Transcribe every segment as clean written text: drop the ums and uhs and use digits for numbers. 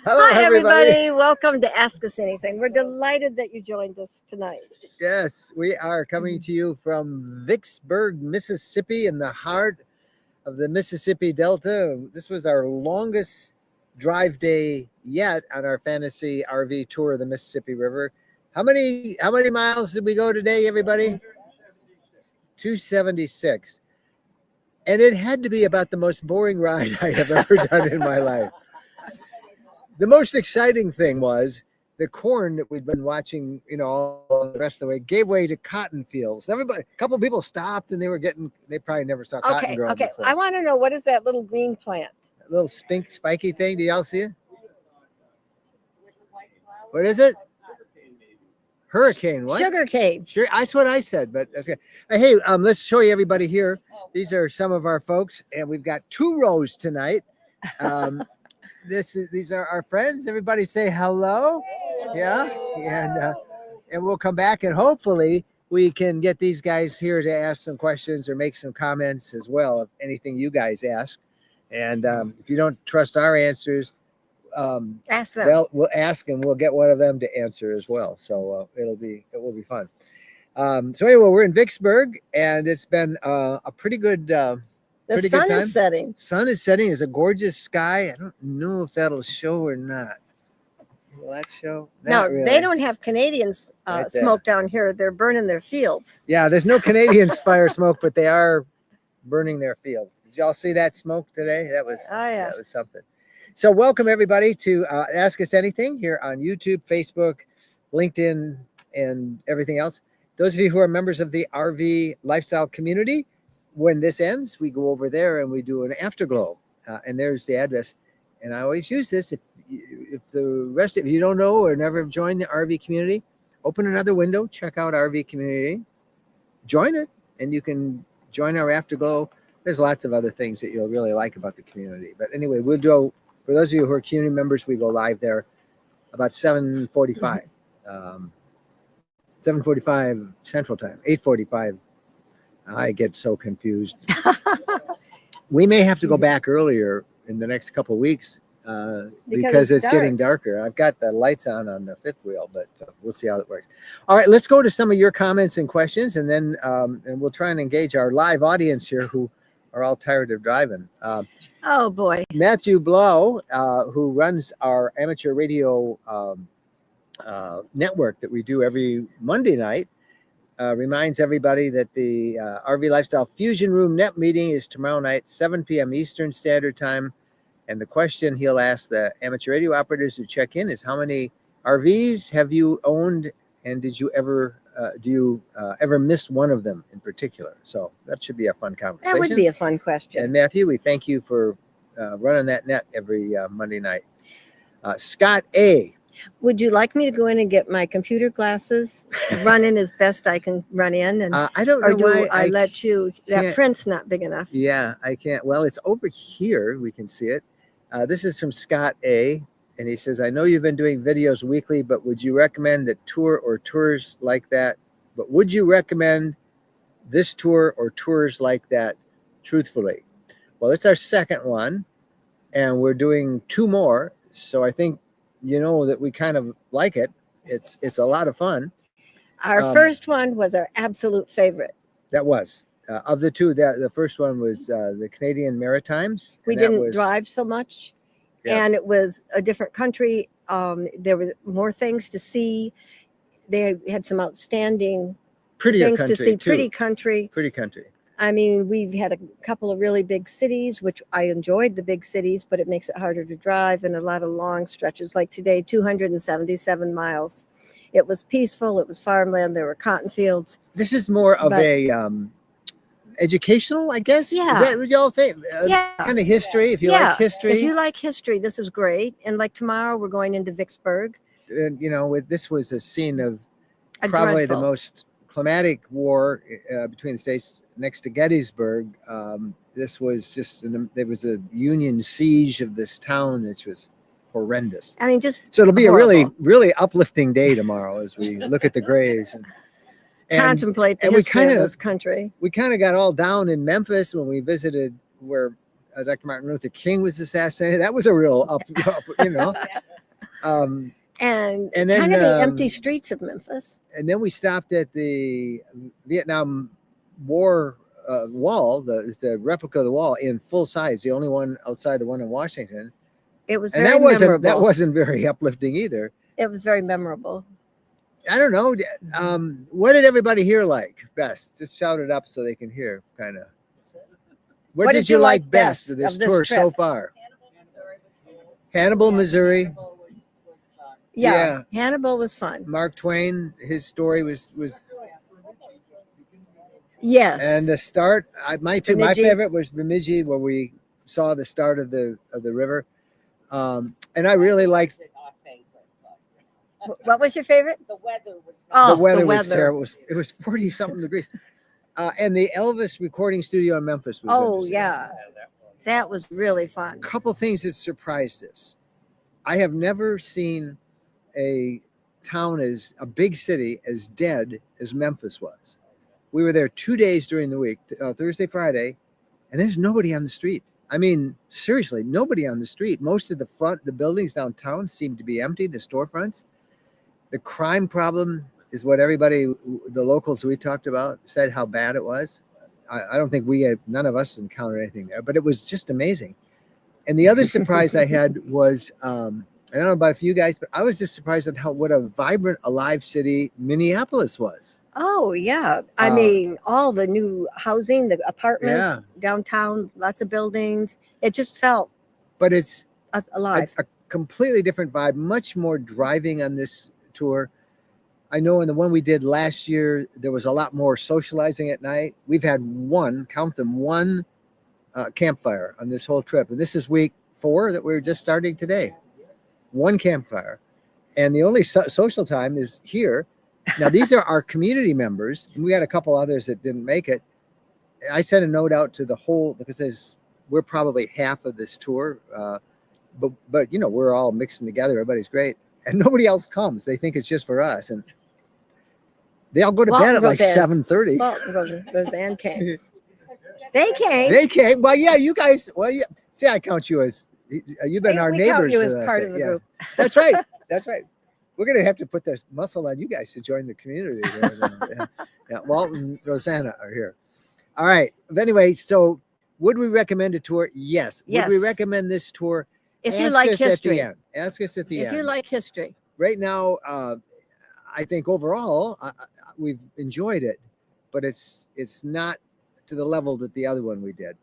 Hello, Hi, everybody. everybody. Welcome to Ask Us Anything. We're delighted that you joined us tonight. Yes, we are coming to you from Vicksburg, Mississippi, in the heart of the Mississippi Delta. This was our longest drive day yet on our fantasy RV tour of the Mississippi River. How many miles did we go today, everybody? 276. And it had to be about the most boring ride I have ever done in my life. The most exciting thing was the corn that we'd been watching, all the rest of the way gave way to cotton fields. Everybody, a couple of people stopped and they probably never saw cotton grow before. I want to know, what is that little green plant? A little spiky thing. Do y'all see it? What is it? Hurricane, what? Sugar cane. Sure, that's what I said, but that's good. Hey, let's show you everybody here. These are some of our folks, and we've got 2 rows tonight. These are our friends. Everybody say hello. Yeah, and we'll come back, and hopefully we can get these guys here to ask some questions or make some comments as well of anything you guys ask. And if you don't trust our answers, ask them. We'll ask, and we'll get one of them to answer as well. So it will be fun. So anyway, we're in Vicksburg, and it's been a pretty good. The sun is setting. Sun is setting. It's a gorgeous sky. I don't know if that'll show or not. Will that show? No, really. They don't have Canadians smoke down here. They're burning their fields. Yeah, there's no Canadian fire smoke, but they are burning their fields. Did y'all see that smoke today? That was that was something. So welcome everybody to Ask Us Anything here on YouTube, Facebook, LinkedIn, and everything else. Those of you who are members of the RV lifestyle community, when this ends, we go over there and we do an afterglow, and there's the address. And I always use this. If the rest of you don't know or never have joined the RV community, open another window, check out RV community, join it, and you can join our afterglow. There's lots of other things that you'll really like about the community. But anyway, we'll do, for those of you who are community members, we go live there about 7:45, 7:45 Central Time, 8:45. I get so confused. We may have to go back earlier in the next couple of weeks because it's getting darker. I've got the lights on the fifth wheel, but we'll see how it works. All right, let's go to some of your comments and questions, and then and we'll try and engage our live audience here who are all tired of driving. Oh, boy. Matthew Blow, who runs our amateur radio network that we do every Monday night, reminds everybody that the RV Lifestyle Fusion Room Net meeting is tomorrow night, 7 p.m. Eastern Standard Time. And the question he'll ask the amateur radio operators who check in is, how many RVs have you owned, and did you ever ever miss one of them in particular? So that should be a fun conversation. That would be a fun question. And Matthew, we thank you for running that net every Monday night. Scott A. Would you like me to go in and get my computer glasses, run in as best I can run in? And I don't know why I let you. That print's not big enough. Yeah, I can't. Well, it's over here. We can see it. This is from Scott A. And he says, I know you've been doing videos weekly, but would you recommend that tour or tours like that? But would you recommend this tour or tours like that, truthfully? Well, it's our second one, and we're doing 2 more. So I think that we kind of like it. It's a lot of fun. Our first one was our absolute favorite. That was of the 2. The first one was the Canadian Maritimes. We didn't drive so much, and it was a different country. There was more things to see. They had some outstanding things to see. Pretty country. I mean, we've had a couple of really big cities, which I enjoyed the big cities, but it makes it harder to drive, and a lot of long stretches. Like today, 277 miles. It was peaceful. It was farmland. There were cotton fields. This is more of a educational, I guess. Yeah. Is that what y'all think? Kind of history. If you like history. If you like history, this is great. And like tomorrow, we're going into Vicksburg. And this was a scene of probably the most climatic war between the states next to Gettysburg. This was just, there was a Union siege of this town, which was horrendous. I mean, so it'll be a really, really uplifting day tomorrow as we look at the graves and contemplate the history of this country. We kind of got all down in Memphis when we visited where Dr. Martin Luther King was assassinated. That was a real up. And then kind of the empty streets of Memphis. And then we stopped at the Vietnam War wall, the replica of the wall in full size, the only one outside the one in Washington. It was very memorable. That wasn't very uplifting either. It was very memorable. I don't know. What did everybody here like best? Just shout it up so they can hear, kind of. What did you like best of this tour so far? Hannibal, Missouri. Was fun. Yeah, Hannibal was fun. Mark Twain, his story was. Yes. And the start, my favorite was Bemidji, where we saw the start of the river. And I really liked. What was your favorite? The weather was. Oh, the weather was terrible. It was 40-something degrees. And the Elvis recording studio in Memphis was. Oh yeah, that was really fun. A couple things that surprised us. I have never seen a town as a big city as dead as Memphis was. We were there 2 days during the week, Thursday, Friday, and there's nobody on the street. I mean, seriously, nobody on the street. Most of the buildings downtown seem to be empty, the storefronts. The crime problem is what the locals we talked about said how bad it was. I don't think none of us encountered anything there, but it was just amazing. And the other surprise I had was, I don't know about you guys, but I was just surprised at what a vibrant, alive city Minneapolis was. Oh yeah. I mean, all the new housing, the apartments downtown, lots of buildings. It just felt. But it's alive. A completely different vibe, much more driving on this tour. I know in the one we did last year, there was a lot more socializing at night. We've had one campfire on this whole trip. And this is week 4 that we're just starting today. One campfire. And the only social time is here. Now, these are our community members. And we had a couple others that didn't make it. I sent a note out to the whole, because we're probably half of this tour. But you know, we're all mixing together. Everybody's great. And nobody else comes. They think it's just for us. And they all go to bed at like 7:30. Roseanne came. They came. Well, yeah, you guys. Well, yeah. See, I count you as you've been our neighbors. Count you as part of the group. That's right. That's right. We're gonna have to put this muscle on you guys to join the community. Yeah, Walt and Rosanna are here. All right. But anyway, so would we recommend a tour? Yes. Would we recommend this tour? If you like history. Ask us at the end. If you like history. Right now, I think overall we've enjoyed it, but it's not to the level that the other one we did.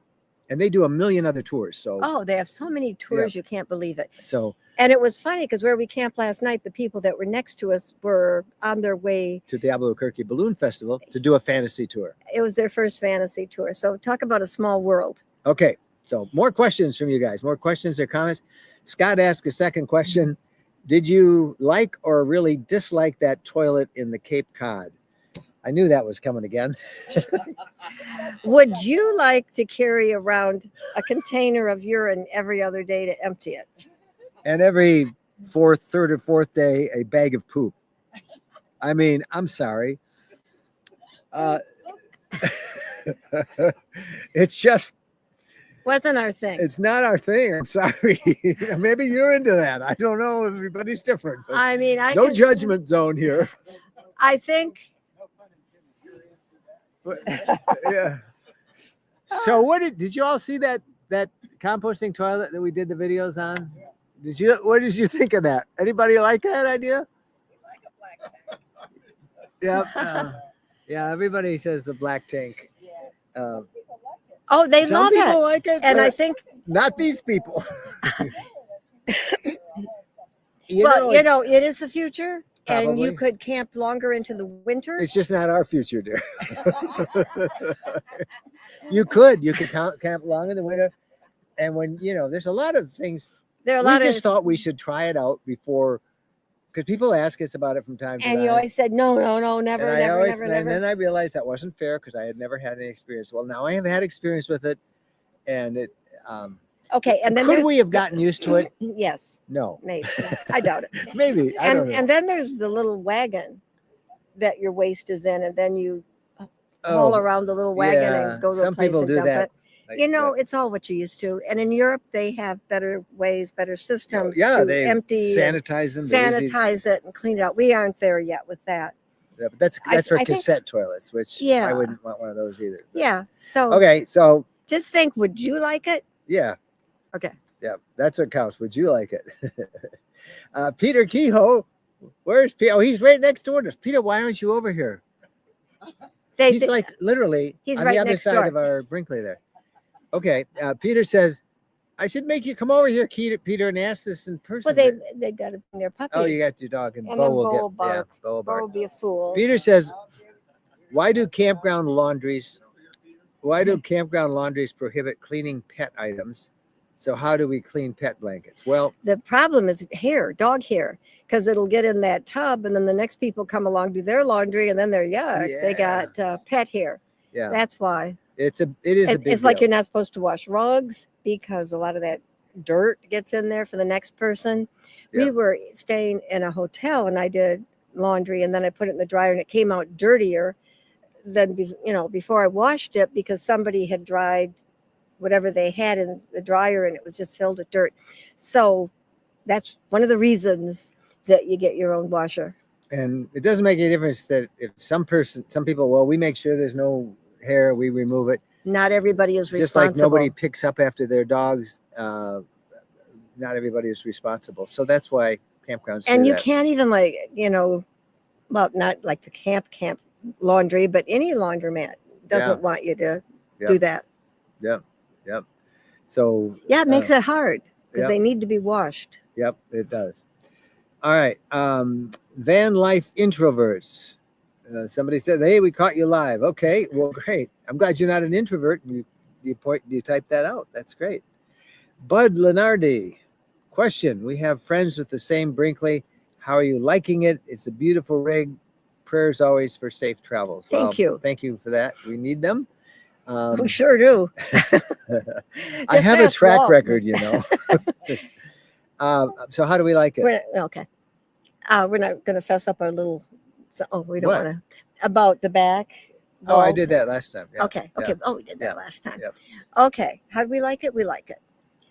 And they do a million other tours. So they have so many tours, you can't believe it. So and it was funny because where we camped last night, the people that were next to us were on their way to the Albuquerque Balloon Festival to do a fantasy tour. It was their first fantasy tour. So talk about a small world. Okay. So more questions from you guys, more questions or comments. Scott asked a second question. Did you like or really dislike that toilet in the Cape Cod? I knew that was coming again. Would you like to carry around a container of urine every other day to empty it? And every third or fourth day, a bag of poop. I mean, I'm sorry. It's just wasn't our thing. It's not our thing. I'm sorry. Maybe you're into that. I don't know. Everybody's different. I mean, no judgment zone here. I think. Yeah. So did you all see that composting toilet that we did the videos on? What did you think of that? Anybody like that idea? We like a black tank. Yep. Yeah. Everybody says the black tank. Yeah. Oh, they Some love people like it, and I think not these people. You know, it is the future, probably. And you could camp longer into the winter. It's just not our future, dear. You could camp long in the winter, and when there's a lot of things. We just thought we should try it out before, because people ask us about it from time to time. And you always said no, never. And then I realized that wasn't fair because I had never had any experience. Well, now I have had experience with it, and it. Okay, and then could we have gotten used to it? Yes. No. Maybe. I doubt it. Maybe. I don't know. And then there's the little wagon that your waste is in, and then you haul around the little wagon and go to a place and dump it. Like, you know, it's all what you're used to. And in Europe, they have better ways, better systems yeah, to they empty and sanitize them. They're easy. sanitize it and clean it out. We aren't there yet with that. Yeah, but that's I for think- cassette toilets, which I Yeah. wouldn't want one of those either. But- Yeah. So Okay, so just think, would you like it? yeah, Okay. yeah, that's what counts. Would you like it? Peter Kehoe, where's Peter? Oh, he's right next door to us. Peter, why aren't you over here? He's like literally he's on right the other next side door. of our Brinkley there. Okay, Peter says, I should make you come over here, Peter, and ask this in person. Well, they got to bring their puppy. Oh, you got your dog, and And Bo then will Bo get will bark. Bo will Bo bark. will be a fool. Peter says, why do campground laundries prohibit cleaning pet items? So how do we clean pet blankets? Well, The problem is hair, dog hair, because it'll get in that tub, and then the next people come along, do their laundry, and then they're yuck. They got pet hair. yeah, That's why. it is a big It's like deal. you're not supposed to wash rugs because a lot of that dirt gets in there for the next person. Yeah. We were staying in a hotel, and I did laundry, and then I put it in the dryer, and it came out dirtier than before I washed it, because somebody had dried whatever they had in the dryer, and it was just filled with dirt. So that's one of the reasons that you get your own washer. And it doesn't make any difference that if some people, well, we make sure there's no hair, we remove it. Not everybody is Just responsible. like nobody picks up after their dogs. Not everybody is responsible. So that's why campgrounds do And you that. can't even well, not like the camp laundry, but any laundromat doesn't want you to do that. Yep. So Yeah, it makes it hard because yep. they need to be washed. Yep, it does. All right. Van life introverts. Somebody said, hey, we caught you live. Okay, well, great. I'm glad you're not an introvert. You type that out. That's great. Bud Lenardi, question. We have friends with the same Brinkley. How are you liking it? It's a beautiful rig. Prayers always for safe travels. Thank you. Thank you for that. We need them. We sure do. I have a track Walt. record, So how do we like it? Okay. We're not going to fess up our little. We don't What? want to. About the back. Oh, I wall. did that last time. Yeah. Okay. Yeah. Oh, we did that last time. Yep. Okay. How do we like it? We like it.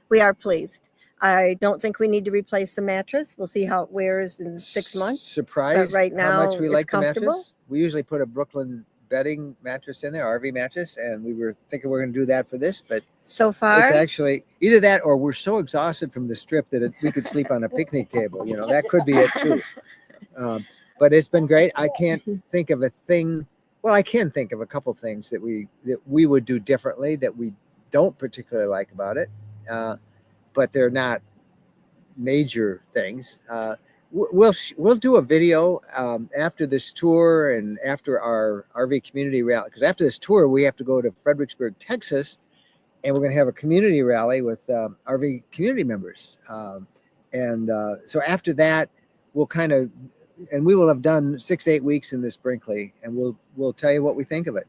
We are pleased. I don't think we need to replace the mattress. We'll see how it wears in 6 months. Surprised right how now much we it's like the comfortable. mattress. We usually put a Brooklyn bedding mattress in there, RV mattress, and we were thinking we're going to do that for this, but So far, it's actually either that or we're so exhausted from the strip that we could sleep on a picnic table. That could be it too. But it's been great. I can't think of a thing. Well, I can think of a couple things that we would do differently that we don't particularly like about it, but they're not major things. We'll do a video after this tour and after our RV community rally, because after this tour we have to go to Fredericksburg, Texas, and we're going to have a community rally with RV community members. So after that, we'll we will have done 6-8 weeks in this Brinkley, and we'll tell you what we think of it.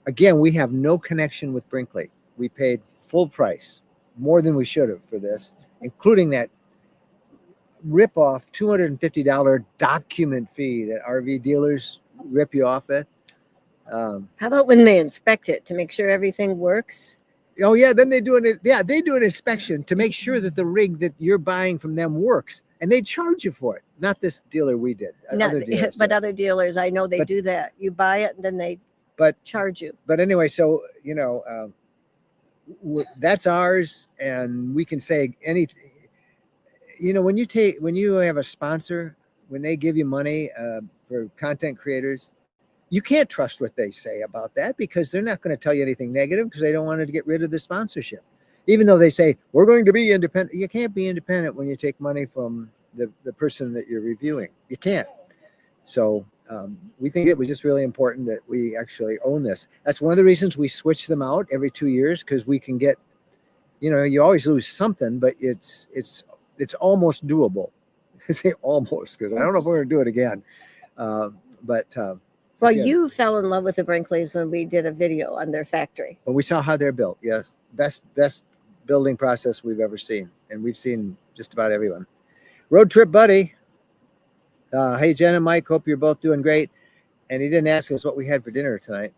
Again, we have no connection with Brinkley. We paid full price, more than we should have for this, including that rip-off $250 document fee that RV dealers rip you off with. how about when they inspect it to make sure everything works? Oh yeah, then they do an inspection to make sure that the rig that you're buying from them works, and they charge you for it. Not this dealer we did. Other dealers But did. other dealers, I know they do that. You buy it and then they charge you. But anyway, so that's ours, and we can say anything. When you have a sponsor, when they give you money for content creators, you can't trust what they say about that, because they're not going to tell you anything negative, because they don't want to get rid of the sponsorship. Even though they say we're going to be independent, you can't be independent when you take money from the person that you're reviewing. You can't. So we think it was just really important that we actually own this. That's one of the reasons we switch them out every 2 years, because we can get, you always lose something, but it's almost doable. I say almost, because I don't know if we're going to do it again. Well, you fell in love with the Brinkleys when we did a video on their factory. But we saw how they're built. Yes, best building process we've ever seen, and we've seen just about everyone. Road trip buddy. Hey, Jen and Mike, hope you're both doing great. And he didn't ask us what we had for dinner tonight.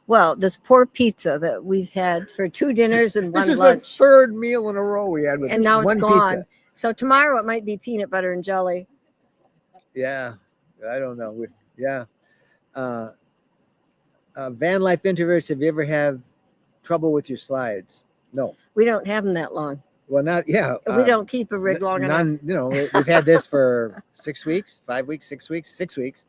Well, this poor pizza that we've had for 2 dinners and 1 This is lunch. the 3rd meal in a row we had with And now it's one gone. pizza. So tomorrow it might be peanut butter and jelly. Yeah, I don't know. Yeah. Van Life Introverts, have you ever have trouble with your slides? No. We don't have them that long. Well, not, yeah. We don't keep a rig long enough. You know, we've had this for 6 weeks, 5 weeks, 6 weeks, 6 weeks.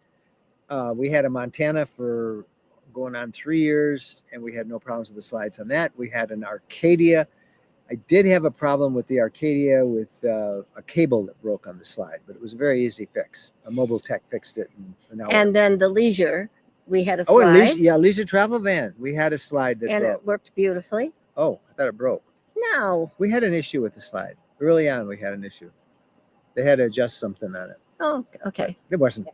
We had a Montana for going on 3 years, and we had no problems with the slides on that. We had an Arcadia. I did have a problem with the Arcadia with a cable that broke on the slide, but it was a very easy fix. A mobile tech fixed it in an hour. And then the Leisure, we had a slide. Oh, and Leisure Travel Van. We had a slide that and broke. It worked beautifully. Oh, I thought it broke. No. We had an issue with the slide. Early on, we had an issue. They had to adjust something on it. Oh, okay. It wasn't.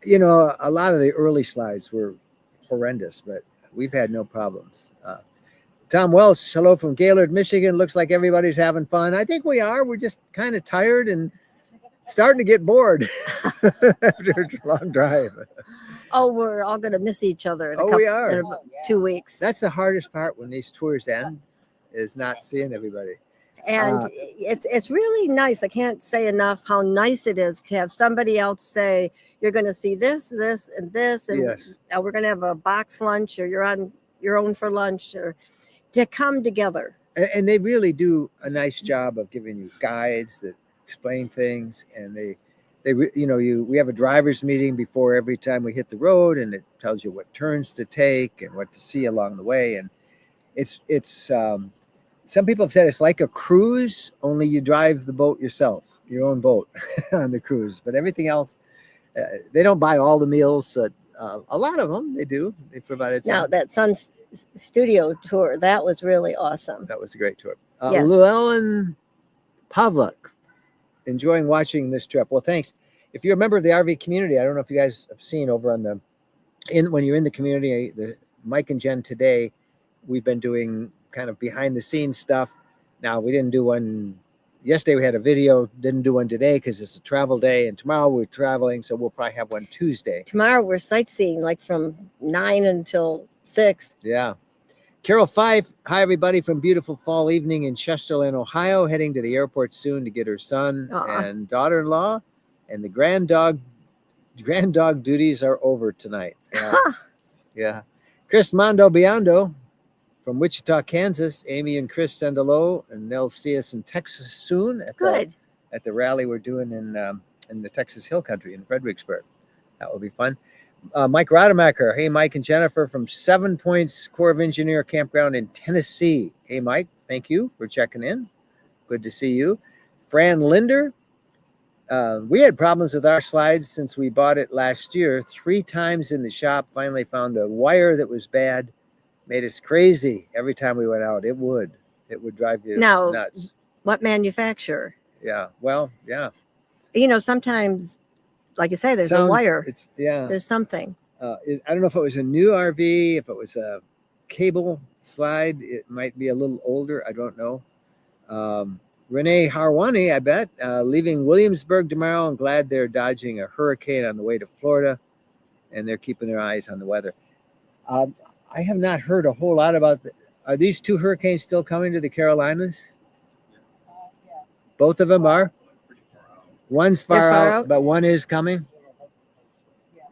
You know, a lot of the early slides were horrendous, but we've had no problems. Tom Welsh, hello from Gaylord, Michigan. Looks like everybody's having fun. I think we are. We're just kind of tired and starting to get bored after a long drive. Oh, we're all going to miss each other. We are. In about 2 weeks. That's the hardest part when these tours end, is not seeing everybody. And it's really nice. I can't say enough how nice it is to have somebody else say, you're going to see this, this, and this, and Yes. We're going to have a box lunch, or you're on your own for lunch, or to come together. And they really do a nice job of giving you guides that explain things. And we have a driver's meeting before every time we hit the road, and it tells you what turns to take and what to see along the way. And it's some people have said it's like a cruise, only you drive the boat yourself, your own boat on the cruise. But everything else, they don't buy all the meals. A lot of them, they do. They provided some. Now, that Sun Studio tour, that was really awesome. That was a great tour. Yes. Llewellyn Pavlik, enjoying watching this trip. Well, thanks. If you're a member of the RV community, I don't know if you guys have seen over on when you're in the community, the Mike and Jen today, we've been doing kind of behind the scenes stuff. Now, we didn't do one yesterday. We had a video, didn't do one today because it's a travel day, and tomorrow we're traveling, so we'll probably have one Tuesday. Tomorrow we're sightseeing like from 9 until 6. Yeah. Carol Fife, hi everybody from beautiful fall evening in Chesterland, Ohio, heading to the airport soon to get her son and daughter-in-law, and the grand dog duties are over tonight. Yeah. Yeah. Chris Mondo Biondo from Wichita, Kansas. Amy and Chris send hello, and they'll see us in Texas soon at the rally we're doing in the Texas Hill Country in Fredericksburg. That will be fun. Mike Rademacher. Hey, Mike and Jennifer from 7 Points Corps of Engineer Campground in Tennessee. Hey, Mike, thank you for checking in. Good to see you. Fran Linder. We had problems with our slides since we bought it last year. 3 times in the shop, finally found a wire that was bad. Made us crazy every time we went out. It would drive you nuts. What manufacturer? Yeah. Well, yeah. You know, sometimes, like I say, there's a wire. There's something. I don't know if it was a new RV, if it was a cable slide. It might be a little older. I don't know. Renee Harwani, I bet, leaving Williamsburg tomorrow. I'm glad they're dodging a hurricane on the way to Florida, and they're keeping their eyes on the weather. I have not heard a whole lot about are these 2 hurricanes still coming to the Carolinas? Yeah. Both of them are? One's far out, but one is coming?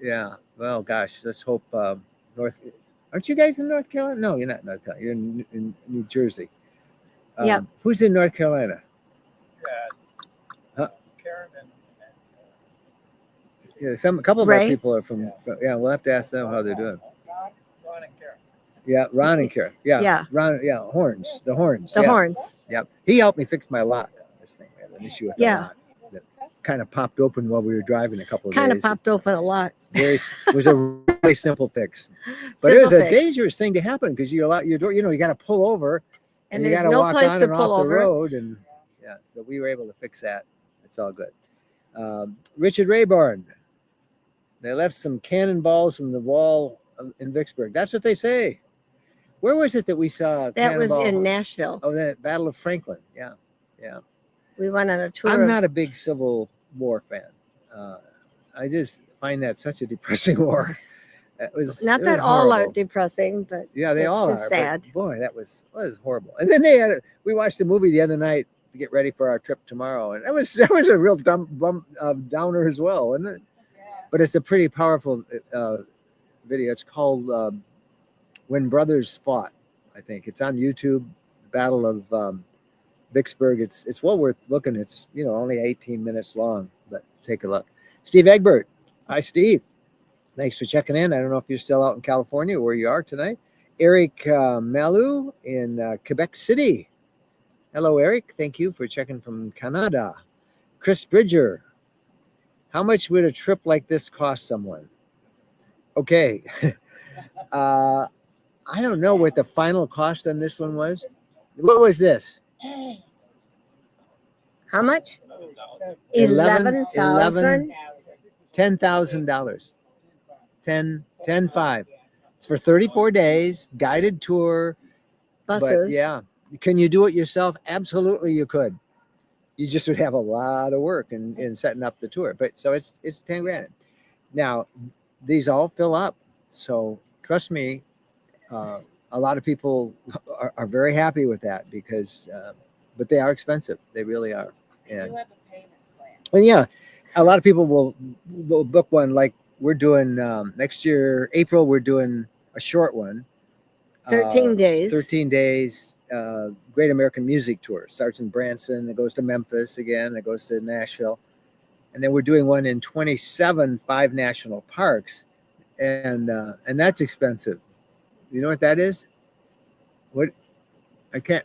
Yeah. Well, gosh, let's hope aren't you guys in North Carolina? No, you're not in North Carolina. You're in New Jersey. Yeah. Who's in North Carolina? Karen and Yeah, a couple of our people are from. Yeah, we'll have to ask them how they're doing. Ron and Karen. Yeah, Ron and Karen. Yeah, Yeah. Ron. Yeah, horns. The horns. The horns. Yeah, he helped me fix my lock. This thing, we had an issue with the Yeah. lock that kind of popped open while we were driving a couple of Kind days. of popped open a lot. It was a really simple fix, but it was a dangerous thing to happen because you allow your door. You know, you got to pull over, and you got to walk on and off the road, and so we were able to fix that. It's all good. Richard Rayburn. They left some cannonballs in the wall in Vicksburg. That's what they say. Where was it that we saw? That was in Nashville. Oh, that Battle of Franklin. Yeah, yeah. We went on a tour. I'm not a big Civil War fan. I just find that such a depressing war. It was not it that was all are horrible. depressing, but Yeah, they it's all just are. sad. But boy, that was horrible. And then they had we watched a movie the other night to get ready for our trip tomorrow, and that was a real downer as well, wasn't it? But it's a pretty powerful video. It's called "When Brothers Fought." I think it's on YouTube. Battle of Vicksburg. It's well worth looking. It's only 18 minutes long, but take a look. Steve Egbert. Hi, Steve. Thanks for checking in. I don't know if you're still out in California where you are tonight. Eric Malou in Quebec City. Hello, Eric. Thank you for checking from Canada. Chris Bridger. How much would a trip like this cost someone? Okay. I don't know what the final cost on this one was. What was this? How much? 11,000. $10,000. 10.5. It's for 34 days, guided tour. Buses. But yeah. Can you do it yourself? Absolutely you could. You just would have a lot of work in setting up the tour. But so it's 10 grand. Now, these all fill up. So trust me, a lot of people are very happy with that because but they are expensive. They really are. And yeah, a lot of people will book one like we're doing next year, April. We're doing a short one. 13 days. 13 days. Great American Music Tour. Starts in Branson. It goes to Memphis again. It goes to Nashville. And then we're doing one in 27 5 national parks. And that's expensive. You know what that is? What? I can't.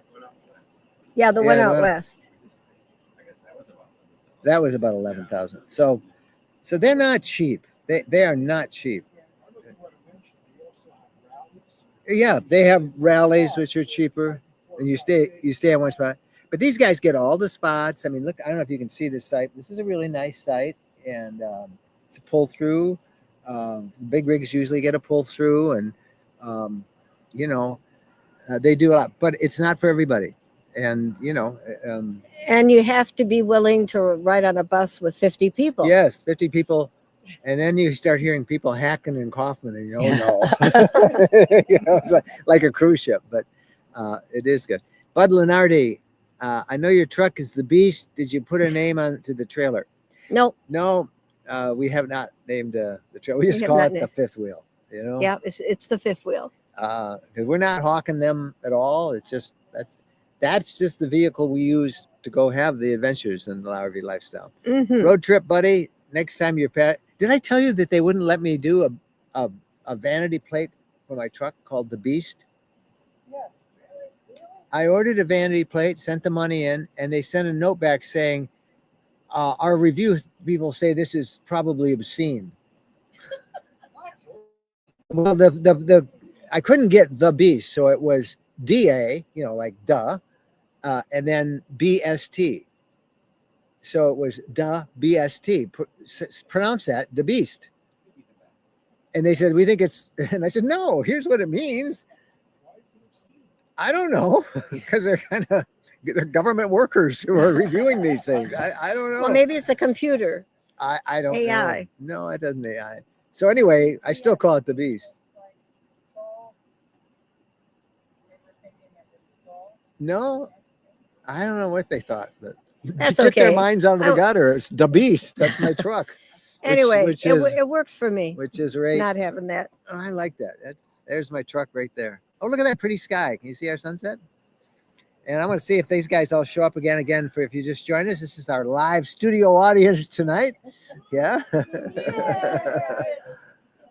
Yeah, the one out west. That was about 11,000. So they're not cheap. They are not cheap. Yeah, they have rallies which are cheaper, and you stay at one spot. But these guys get all the spots. I mean, look, I don't know if you can see this site. This is a really nice site, and it's a pull through. Big rigs usually get a pull through, and they do a lot, but it's not for everybody. And and you have to be willing to ride on a bus with 50 people. Yes, 50 people. And then you start hearing people hacking and coughing, and no. It's like a cruise ship, but it is good. Bud Lenardi, I know your truck is the Beast. Did you put a name on to the trailer? Nope. No, we have not named the trailer. We just call it the fifth wheel. Yeah, it's the fifth wheel. We're not hawking them at all. It's just that's just the vehicle we use to go have the adventures in the RV lifestyle. Mm-hmm. Road trip, buddy. Next time you're did I tell you that they wouldn't let me do a vanity plate for my truck called the Beast? Yes. I ordered a vanity plate, sent the money in, and they sent a note back saying, our review people say this is probably obscene. Well, the I couldn't get the Beast, so it was DA, like duh, and then BST. So it was da BST. Pronounce that, the Beast. And they said, we think it's, and I said, no, here's what it means. I don't know, because they're government workers who are reviewing these things. I don't know. Well, maybe it's a computer. I don't AI. know. No, it doesn't AI. So anyway, I still call it the Beast. No, I don't know what they thought, but that's get okay. Their minds out of the gutter. It's the Beast. That's my truck. Anyway, it works for me. Which is right. Not having that. Oh, I like that. There's my truck right there. Oh, look at that pretty sky. Can you see our sunset? And I'm going to see if these guys all show up again for if you just join us. This is our live studio audience tonight. Yeah.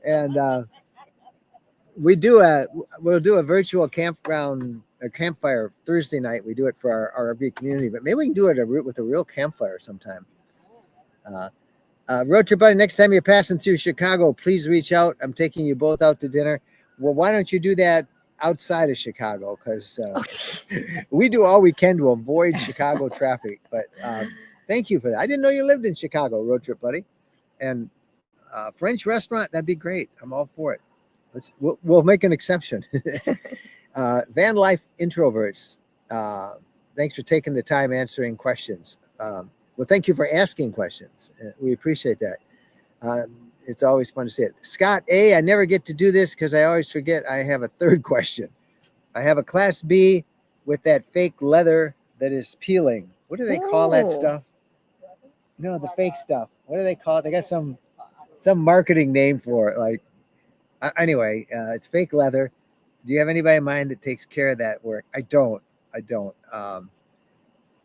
And we'll do a virtual campfire Thursday night. We do it for our RV community, but maybe we can do it with a real campfire sometime. Road trip buddy, next time you're passing through Chicago, please reach out. I'm taking you both out to dinner. Well, why don't you do that outside of Chicago? Because we do all we can to avoid Chicago traffic. But thank you for that. I didn't know you lived in Chicago, road trip buddy. And French restaurant, that'd be great. I'm all for it. We'll make an exception. Van Life Introverts, thanks for taking the time answering questions. Well, thank you for asking questions. We appreciate that. it's always fun to see it. Scott A, I never get to do this because I always forget. I have a third question. I have a Class B with that fake leather that is peeling. What do they call that stuff? No, the fake stuff. What do they call it? They got some marketing name for it. Like, anyway, it's fake leather. Do you have anybody in mind that takes care of that work? I don't.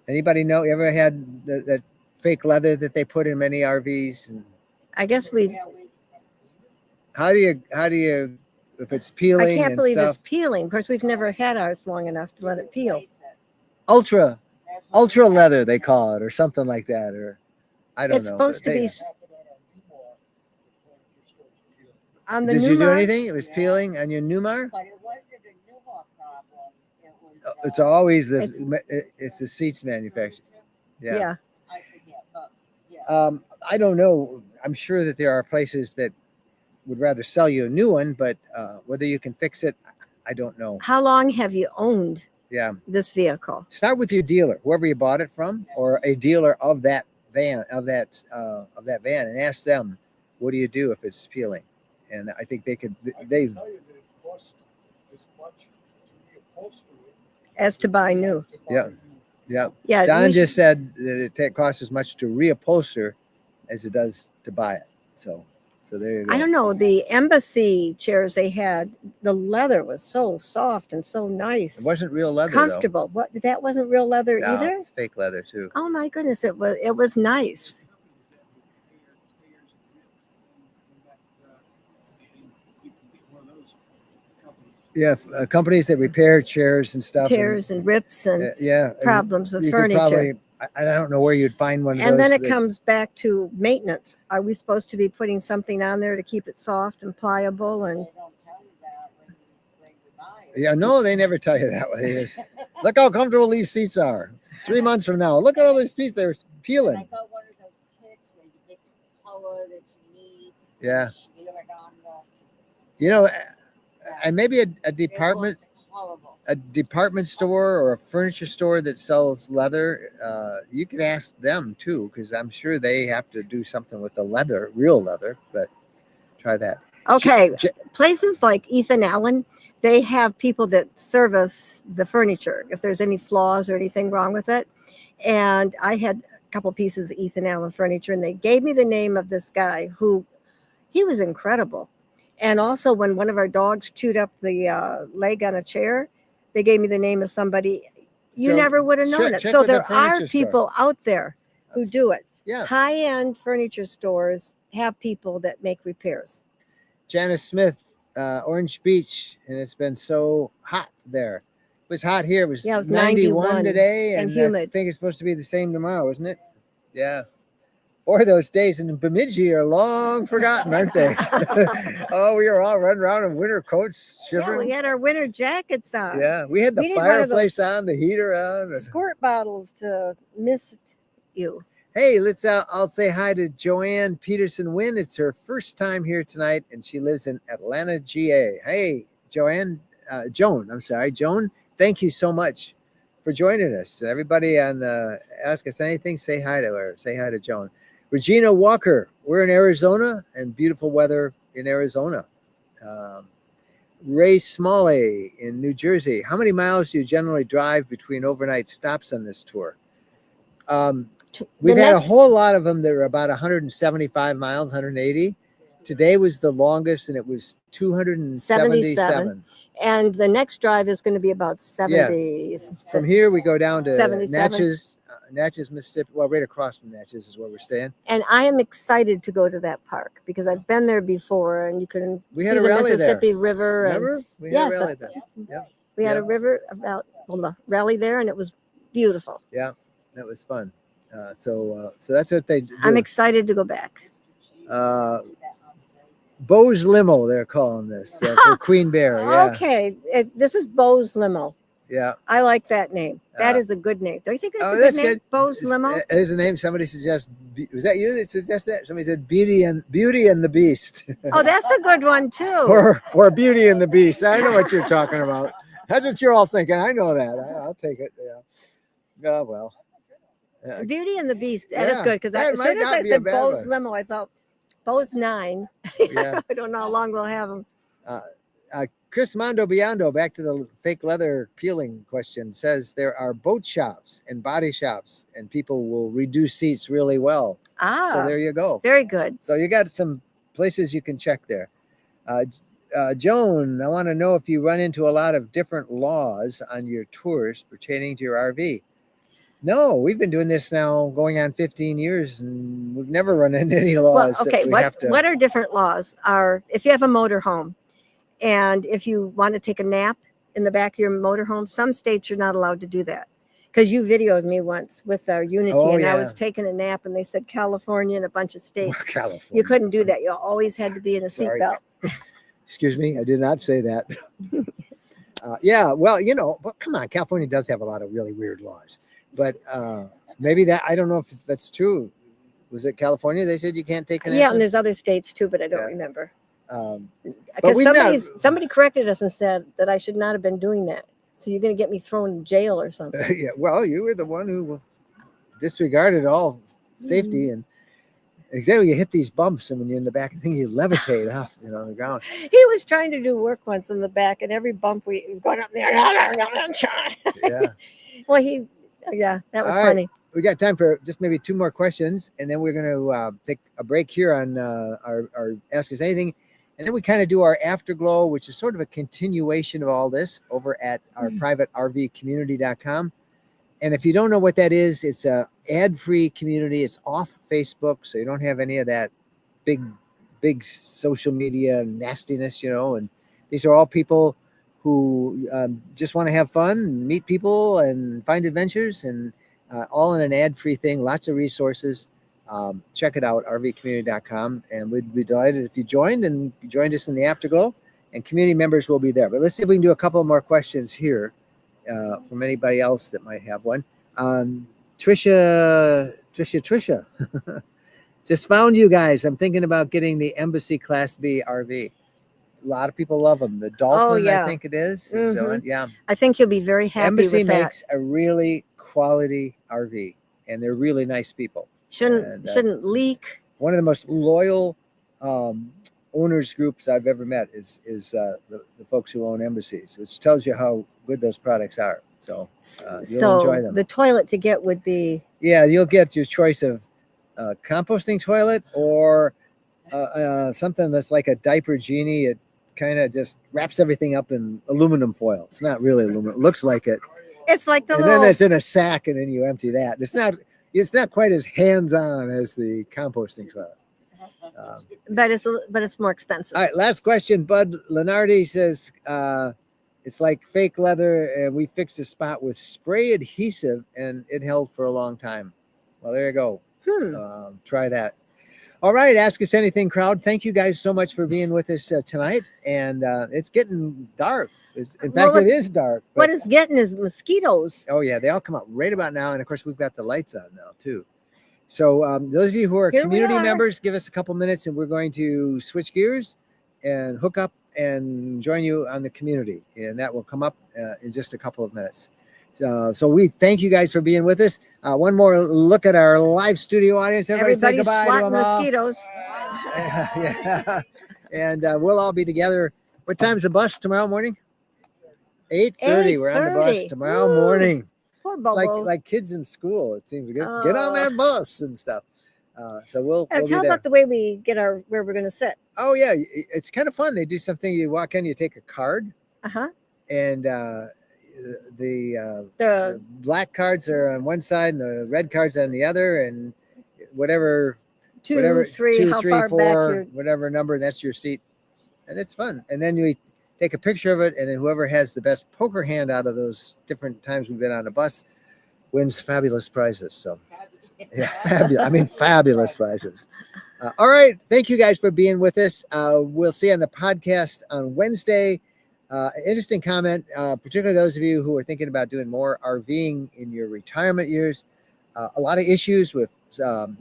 Anybody know? You ever had that fake leather that they put in many RVs? And I guess we. How do you if it's peeling? I can't believe stuff, it's peeling. Of course, we've never had ours long enough to let it peel. Ultra leather they call it, or something like that, or I don't know. It's supposed to be on the Did Newmar? You do anything? It was peeling on your Newmar? But it wasn't a Newmar problem. It was. It's always it's the seats manufacturer. Yeah. I forget, but yeah. I don't know. I'm sure that there are places that would rather sell you a new one, but whether you can fix it, I don't know. How long have you owned this vehicle? Start with your dealer, whoever you bought it from, or a dealer of that van, and ask them, what do you do if it's peeling? And I think they as to buy new. Yeah. Yeah. Don just said that it costs as much to reupholster as it does to buy it. So there you go. I don't know. The embassy chairs they had, the leather was so soft and so nice. It wasn't real leather, comfortable. What? That wasn't real leather no, either? It's fake leather too. Oh my goodness, it was nice. Yeah, companies that repair chairs and stuff. Tears and rips and problems with furniture. I don't know where you'd find one of those. And then it comes back to maintenance. Are we supposed to be putting something on there to keep it soft and pliable? And They don't tell you that when you buy it. yeah, no, they never tell you that way. Look how comfortable these seats are. 3 months from now, look at all these seats. They're peeling. I got one of those kits where you mix the color that you need. Yeah. Smear it on the. You know, and maybe a department store or a furniture store that sells leather, you could ask them too, because I'm sure they have to do something with the leather, real leather, but try that. okay, places like Ethan Allen, they have people that service the furniture if there's any flaws or anything wrong with it. And I had a couple pieces of Ethan Allen furniture, and they gave me the name of this guy he was incredible. And also when one of our dogs chewed up the leg on a chair, they gave me the name of somebody. You never would have known it. So there are people out there who do it. Yeah. High-end furniture stores have people that make repairs. Janice Smith, Orange Beach, and it's been so hot there. It was hot here. It was 91 today, and humid. I think it's supposed to be the same tomorrow, isn't it? Yeah. Or those days in Bemidji are long forgotten, aren't they? Oh, we were all running around in winter coats, shivering. Yeah, we had our winter jackets on. Yeah, we had the fireplace on, the heater on. Squirt bottles to mist you. Hey, I'll say hi to Joanne Peterson Wynn. It's her first time here tonight, and she lives in Atlanta, GA. Hey, Joan, thank you so much for joining us. Everybody on Ask Us Anything, say hi to her. Say hi to Joan. Regina Walker, we're in Arizona and beautiful weather in Arizona. Ray Smalley in New Jersey. How many miles do you generally drive between overnight stops on this tour? We've had a whole lot of them that are about 175 miles, 180. Today was the longest, and it was 277. And the next drive is going to be about 70. Yeah. From here, we go down to Natchez, Mississippi. Well, right across from Natchez is where we're staying. And I am excited to go to that park because I've been there before, and you can see the Mississippi River. Remember? We had a rally there. Yeah. We had a river rally there, and it was beautiful. Yeah, that was fun. So that's what they do. I'm excited to go back. Bo's Limo, they're calling this for Queen Bear. Yeah. Okay, this is Bo's Limo. Yeah, I like that name. That is a good name. Don't you think that's a good name? Good. Bo's Limo. It is a name. Somebody suggests. Was that you that suggested that? Somebody said Beauty and the Beast. Oh, that's a good one too. or Beauty and the Beast. I know what you're talking about. That's what you're all thinking. I know that. I'll take it. Yeah. Oh well. Beauty and the Beast. That is good because as soon as I said Bo's Limo, I thought Bo's 9. Yeah. I don't know how long we'll have them. Chris Mondo Biondo, back to the fake leather peeling question, says there are boat shops and body shops, and people will redo seats really well. So there you go. Very good. So you got some places you can check there. Joan, I want to know if you run into a lot of different laws on your tours pertaining to your RV. No, we've been doing this now going on 15 years, and we've never run into any laws. Well, okay, what are different laws? Are if you have a motorhome, and if you want to take a nap in the back of your motorhome, some states you're not allowed to do that. Because you videoed me once with our Unity, I was taking a nap, and they said California and a bunch of states. California. You couldn't do that. You always had to be in a seatbelt. Excuse me, I did not say that. Yeah, well, come on, California does have a lot of really weird laws. But maybe that, I don't know if that's true. Was it California? They said you can't take an nap? Yeah, and there's other states too, but I don't remember. But somebody corrected us and said that I should not have been doing that. So you're going to get me thrown in jail or something. Yeah, well, you were the one who disregarded all safety and exactly you hit these bumps, and when you're in the back, I think you levitate off, on the ground. He was trying to do work once in the back, and every bump he was going up there. Yeah. Well, that was funny. We got time for just maybe 2 more questions, and then we're going to take a break here on our Ask Us Anything. And then we kind of do our Afterglow, which is sort of a continuation of all this over at our private RVCommunity.com. And if you don't know what that is, it's a ad-free community. It's off Facebook, so you don't have any of that big social media nastiness, And these are all people who just want to have fun, meet people, and find adventures, and all in an ad-free thing. Lots of resources. Check it out, RVCommunity.com, and we'd be delighted if you joined us in the Afterglow, and community members will be there. But let's see if we can do a couple more questions here from anybody else that might have one. Trisha, just found you guys. I'm thinking about getting the Embassy Class B RV. A lot of people love them. The Dolphin, I think it is. So, yeah. I think you'll be very happy Embassy with that. makes a really quality RV, and they're really nice people. Shouldn't leak. One of the most loyal owners groups I've ever met is the folks who own Embassies, which tells you how good those products are. So you'll enjoy them. The toilet to get would be... Yeah, you'll get your choice of composting toilet or something that's like a diaper genie. It kind of just wraps everything up in aluminum foil. It's not really aluminum. It looks like it. It's like then it's in a sack, and then you empty that. It's not quite as hands-on as the composting toilet. But it's more expensive. All right, last question. Bud Lenardi says it's like fake leather, and we fixed a spot with spray adhesive, and it held for a long time. Well, there you go. Try that. All right, Ask Us Anything crowd. Thank you guys so much for being with us tonight. And it's getting dark. In fact, it is dark. What it's getting is mosquitoes. Oh, yeah. They all come out right about now. And, of course, we've got the lights on now, too. So those of you who are community members, give us a couple minutes, and we're going to switch gears and hook up and join you on the community. And that will come up in just a couple of minutes. So we thank you guys for being with us. One more look at our live studio audience. Everybody say goodbye to them all. Mosquitoes. Yeah. And we'll all be together. What time's the bus tomorrow morning? 8:30. We're on the bus tomorrow morning. Poor Bobo. Like kids in school. It seems to get on that bus and stuff. So we'll be tell there. about the way we get where we're going to sit. Oh yeah, it's kind of fun. They do something. You walk in, you take a card, and the black cards are on one side and the red cards on the other, and whatever 2, 3, how far 4, back whatever number, that's your seat, and it's fun. And then we take a picture of it, and then whoever has the best poker hand out of those different times we've been on a bus wins fabulous prizes. So yeah, fabulous prizes. All right, thank you guys for being with us. We'll see you on the podcast on Wednesday. Interesting comment, particularly those of you who are thinking about doing more RVing in your retirement years. A lot of issues with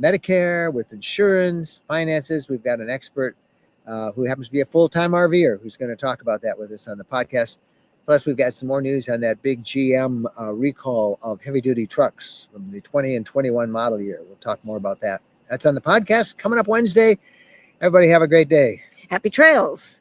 Medicare, with insurance, finances. We've got an expert who happens to be a full-time RVer who's going to talk about that with us on the podcast. Plus, we've got some more news on that big GM recall of heavy-duty trucks from the 20 and 21 model year. We'll talk more about that. That's on the podcast coming up Wednesday. Everybody have a great day. Happy trails.